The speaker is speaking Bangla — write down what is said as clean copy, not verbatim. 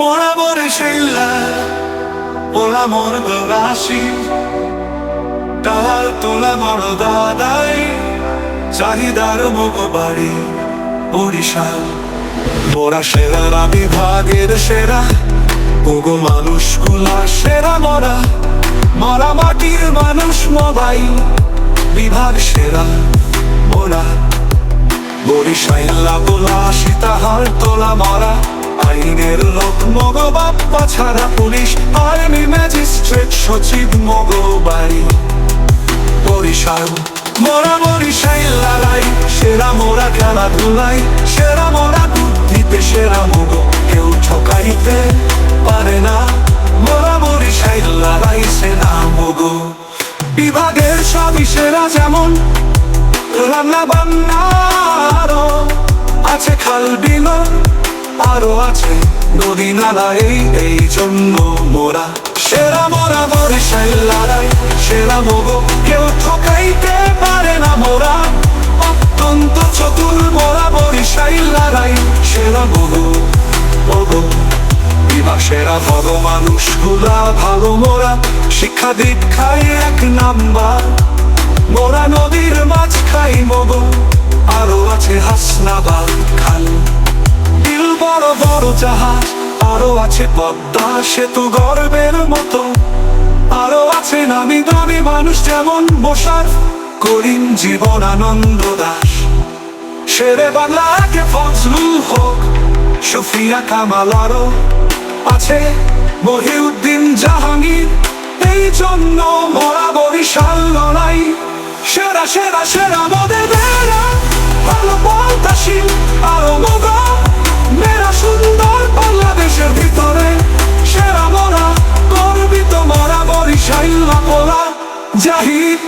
মোরা বরিশাইল্লা ওলা মোর রাশি তাহার তোলা বড় দাদাই চাহিদার মুখ বাড়ি বরিশাল। মোরা সেরা বিভাগের সেরা ওগো মানুষ গুলা সেরা মোরা মরা মাটির মানুষ মোবাইল বিভাগ সেরা মোরা বরিশাইল্লা বলা সীতাহার তোলা মরা আইনের লোক মগো বাপ্পা ছাড়া পুলিশ আর্মি ম্যাজিস্ট্রেট সচিব মগো বাড়ি বরিশাল। মোরা বরিশাইল্লাই সেরা মোরা খেলাধুলাই সেরা মোরা বুদ্ধিতে সেরা মগো কেউ ঠকাইতে পারে না। মোরা বরিশাইল্লাই সেরা মগো বিভাগের সবই সেরা যেমন রান্না বান্না আরো আছে খাল বিল আরো আছে নদী নালা এই জন্য মোরা সেরা মোরা বরিশাইল্লাই সেরা মগো কেউ ঠকাইতে পারে না। মোরা অত্যন্ত চতুর মোরা বরিশাইল্লাই সেরা মগো মগো বিভাগ সেরা ভগো মানুষ গুলা ভালো মোরা শিক্ষা দীক্ষায় এক নাম্বার। মোরা নদীর মাছ খাই মগো আরো আছে হাসনাবাদ খাল বিল বড় বড় জাহাজ আরো আছে পদ্মা সেতু গর্বের মতো আরো আছে নামি দামি মানুষ যেমন মোশাররফ করিম জীবন আনন্দ দাস শেরে বাংলা কে ফজলুল হক সুফিয়া কামাল আরো আছে মহিউদ্দিন জাহাঙ্গীর এই জন্য মোরা বরিশাল লড়াই সেরা সেরা সেরা মোদের বেড়া ভালো পন্থাশীল আরো মগা মেরা সুন্দর বাংলাদেশের ভিতরে সেরা মোরা গর্বিত মোরা বরিশাইল্লা পোলা জাহিদ।